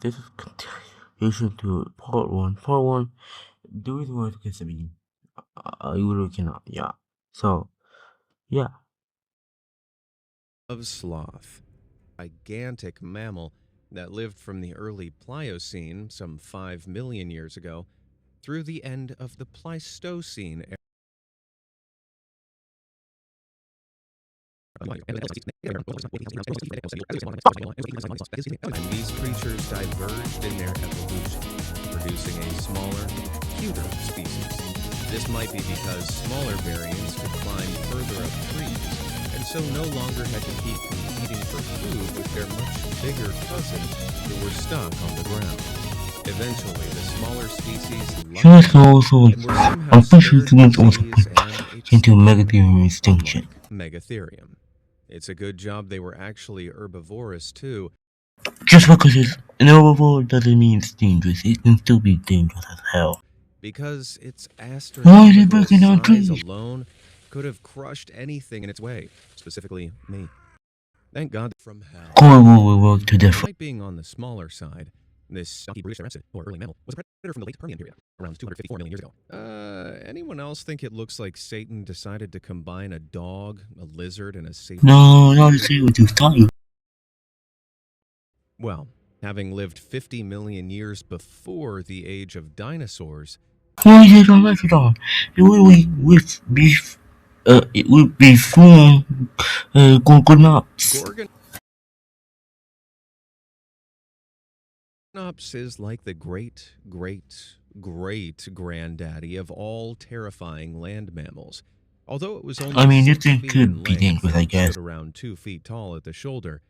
This is continuation to part one. Part one. The reason why it gets me, I really cannot. Yeah. So yeah. Of sloth, a gigantic mammal that lived from the early Pliocene, some 5 million years ago, through the end of the Pleistocene era. And these creatures diverged in their evolution, producing a smaller, cuter species. This might be because smaller variants could climb further up trees, and so no longer had to keep competing for food with their much bigger cousins who were stuck on the ground. Eventually, the smaller species Humans lucked can out also, and were somehow I'm pretty sure spared humans also disease and into extinction, megatherium extinction. unlike Megatherium. It's a good job they were actually herbivorous too, Just because it's an herbivore doesn't mean it's dangerous. It can still be dangerous as hell. because its Why is it astronomical breaking down size trees? alone could have crushed anything in its way, specifically me. Thank God from hell. Cornwall will work to differ. Despite being on the smaller side, this stocky British arrested, or early mammal, was a predator from the late Permian period, around 254 million years ago. Anyone else think it looks like Satan decided to combine a dog, a lizard, and a saber? No, not to say what you thought you. Well, having lived 50 million years before the age of dinosaurs, Why is it on Metrodon? It would be with beef. It would be from Gorgonops. Gorgonops is like the great granddaddy of all terrifying land mammals. Although it was only I mean, this 6 thing feet in could be length dangerous, I and guess. stood around 2 feet tall at the shoulder,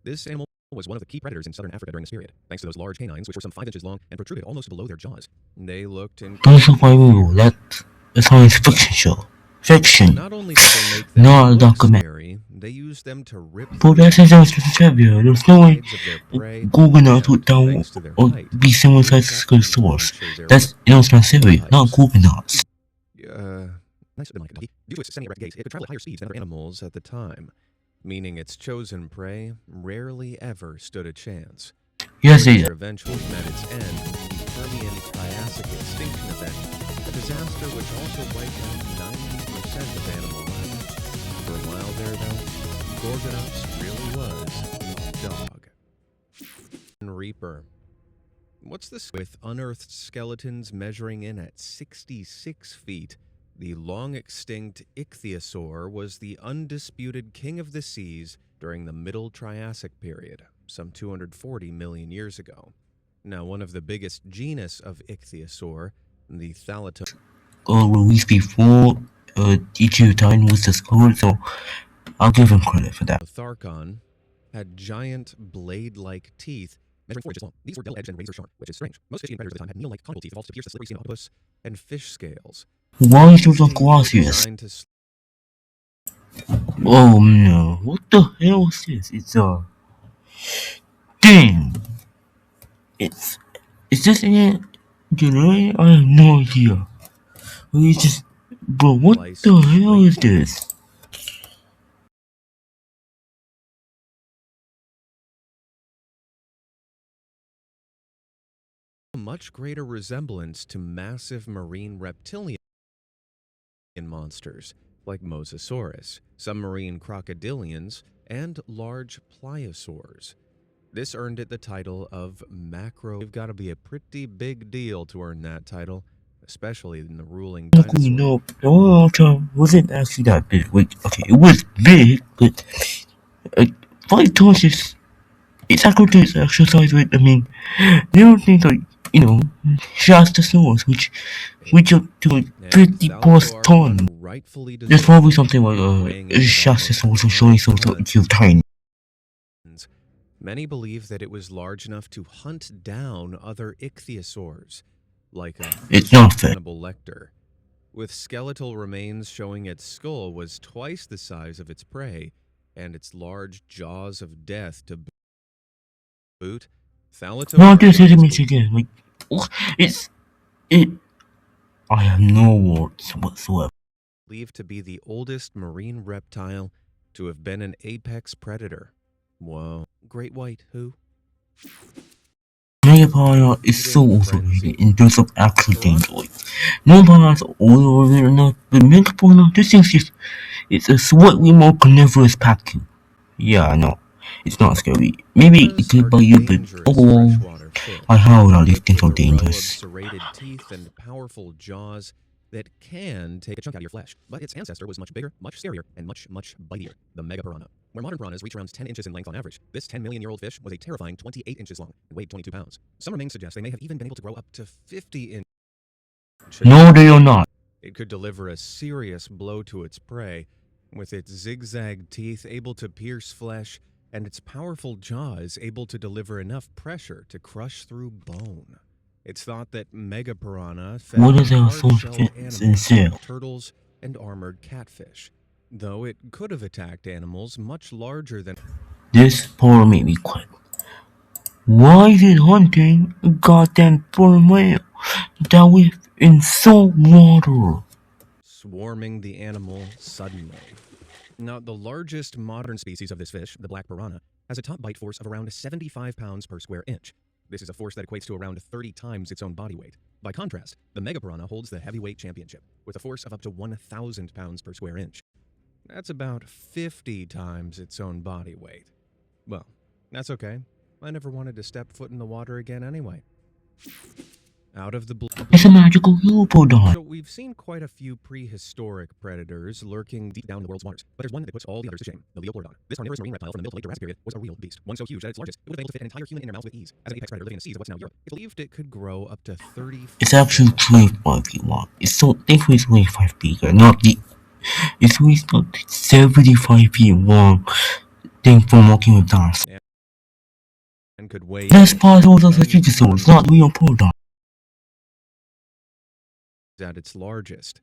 this animal was one of the key predators in southern Africa during this period, thanks to those large canines which were some 5 inches long and protruded almost below their jaws. They looked Don't incredibly survival. fierce. That's a science fiction show. Fiction. Not only did they make them Not a look document. scary, they used them to rip For through that since I was trivia, there's no way hides of their prey, Gorgonauts would and down thanks to their or height, be similar they size to could actually Scotosaurus. puncture their That's Inospensivia, not lives. Gorgonauts. Nice of them like it. Due to its semi-erect gait, it could travel at higher speeds than other animals at the time, meaning its chosen prey rarely ever stood a chance. Yes, they did. Career eventually met its end with the Permian Triassic extinction event, a disaster which also wiped out 90% of animal life. For a while there, though, Gorgonops really was a dog. Reaper. What's this with unearthed skeletons measuring in at 66 feet? The long-extinct ichthyosaur was the undisputed king of the seas during the Middle Triassic period, some 240 million years ago. Now, one of the biggest genus of ichthyosaur, the Thalato, Released before Ichiro was discovered, so I'll give him credit for that. Tharkon, had giant blade-like teeth measuring 4 inches long. These were dull-edged and razor-sharp, which is strange. Most fish-eating predators at the time had needle-like conical teeth evolved to pierce the slippery skin of octopus and fish scales. Why is These it on teeth were Colossus? designed to Oh no, what the hell is this? It's dang! It's is this in it? Generated? I have no idea. We just, bro, what slice the hell straight is this? a much greater resemblance to massive marine reptilian monsters like Mosasaurus, submarine crocodilians, and large pliosaurs. This earned it the title of macro. You've got to be a pretty big deal to earn that title, especially in the ruling dinosaur. No, wasn't actually that big. Wait, okay, it was big, but 5 tons is it's actually to exercise with. I mean, there are things like Shastasaurus, which are to like 50 plus ton. Rightfully There's deserved, probably something like weighing in at Shastasaurus or almost showing 5 some tons. of tiny. Many believe that it was large enough to hunt down other ichthyosaurs, like a It's not fair. Hannibal Lecter, with skeletal remains showing its skull was twice the size of its prey, and its large jaws of death to boot. Not this is Thalatophragmites Michigan. Like, it. I have no words whatsoever. believed to be the oldest marine reptile to have been an apex predator. Whoa. Great white, who? Megapiranha is so overrated in terms of actual danger. No piranhas all over enough, but Megapiranha, this thing is it's a slightly more carnivorous pacu. Yeah, I know. It's not scary. Maybe it Piranhas could are bite you, but dangerous overall, freshwater I fish, heard all these equipped things with are a row of dangerous. serrated teeth and powerful jaws that can take a chunk out of your flesh. But its ancestor was much bigger, much scarier, and much, much bitier, the megapiranha. Where modern piranhas reach around 10 inches in length on average, this 10-million-year-old fish was a terrifying 28 inches long and weighed 22 pounds. Some remains suggest they may have even been able to grow up to 50 inches. No, they are not. It could deliver a serious blow to its prey, with its zigzag teeth able to pierce flesh and its powerful jaws able to deliver enough pressure to crush through bone. It's thought that megapiranha fed What is on our source hard-shelled sincere? animals like turtles and armored catfish, though it could have attacked animals much larger than This part made me quit. Why is it hunting a goddamn sperm whale that lives in salt water? swarming the animal suddenly. Now, the largest modern species of this fish, the black piranha, has a top bite force of around 75 pounds per square inch. This is a force that equates to around 30 times its own body weight. By contrast, the megapiranha holds the heavyweight championship, with a force of up to 1,000 pounds per square inch. That's about 50 times its own body weight. Well, that's okay. I never wanted to step foot in the water again anyway. Out of the blue. It's a magical Leopardon. So we've seen quite a few prehistoric predators lurking deep down in the world's waters, but there's one that puts all the others to shame, the Leopardon. This carnivorous marine reptile from the Middle to late Jurassic period was a real beast, one so huge that its largest, it would have been able to fit an entire human in their mouth with ease. As an apex predator living in the seas of what's now Europe, it's believed it could grow up to 30 It's feet actually long. 25 feet long. It's so thankfully it's 25 bigger, not the. It's really not 75 feet long thing from walking with dinosaurs. And could weigh That's possible as a millions of Stegosaurus, not Leopardon. at its largest,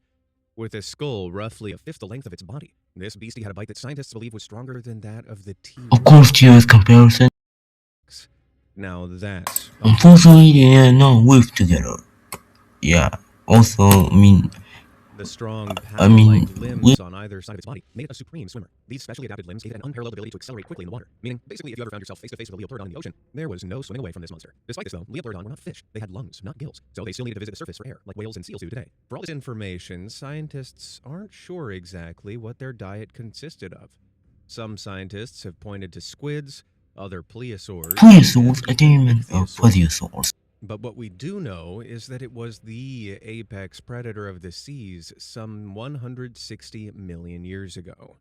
with a skull roughly a fifth the length of its body. This beastie had a bite that scientists believe was stronger than that of the T-Rex. Of course, Tio's comparison. Now that's Unfortunately, they are not live together. Yeah. Also, the strong I mean, paddle-like limbs on either side of its body made it a supreme swimmer. These specially adapted limbs gave it an unparalleled ability to accelerate quickly in the water, meaning basically if you ever found yourself face to face with a leopardon in the ocean, there was no swimming away from this monster. Despite this though, leopardon were not fish. They had lungs, not gills, so they still needed to visit the surface for air, like whales and seals do today. For all this information, scientists aren't sure exactly what their diet consisted of. Some scientists have pointed to squids, other plesiosaurs, Plesiosaurs, I and didn't even ichthyosaurs. plesiosaurs. But what we do know is that it was the apex predator of the seas some 160 million years ago.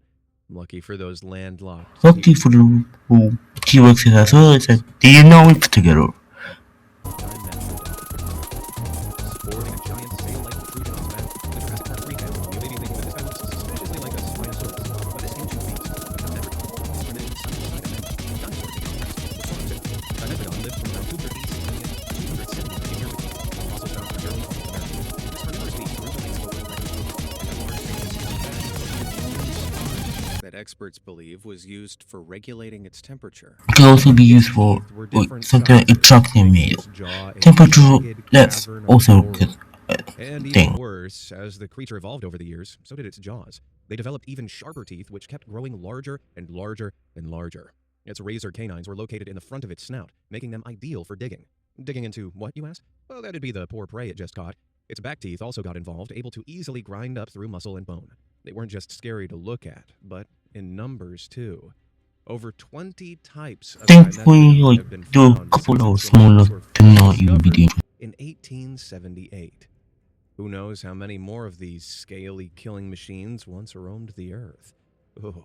Lucky for those landlocked. Lucky for the T-Rex as well, it's like they now live together. Sporting a giant sail-like protrusion on its back, the Jurassic Park recount, you may be thinking that this guy looks suspiciously like a Spinosaurus, but this ancient beast was a Dimetrodon, primitive side-by-side amendment. Dinosaurs ate insects, with swarms too. Dimetrodon lived from around 280 million to 270 million years ago. Fossils found primarily in North America. This carnivorous beast originally spoke with that experts believe was used for regulating its temperature. It can also be used for something attracting male. Temperature, that's also a good And even thing. worse, as the creature evolved over the years, so did its jaws. They developed even sharper teeth, which kept growing larger and larger and larger. Its razor canines were located in the front of its snout, making them ideal for digging. Digging into what, you ask? Well, that'd be the poor prey it just caught. Its back teeth also got involved, able to easily grind up through muscle and bone. They weren't just scary to look at, but in numbers too. Over 20 types of Thankfully, Dimetrodon have been there are a found couple since of its smaller remains were to not first even be discovered dangerous. in 1878. Who knows how many more of these scaly killing machines once roamed the earth? Oh,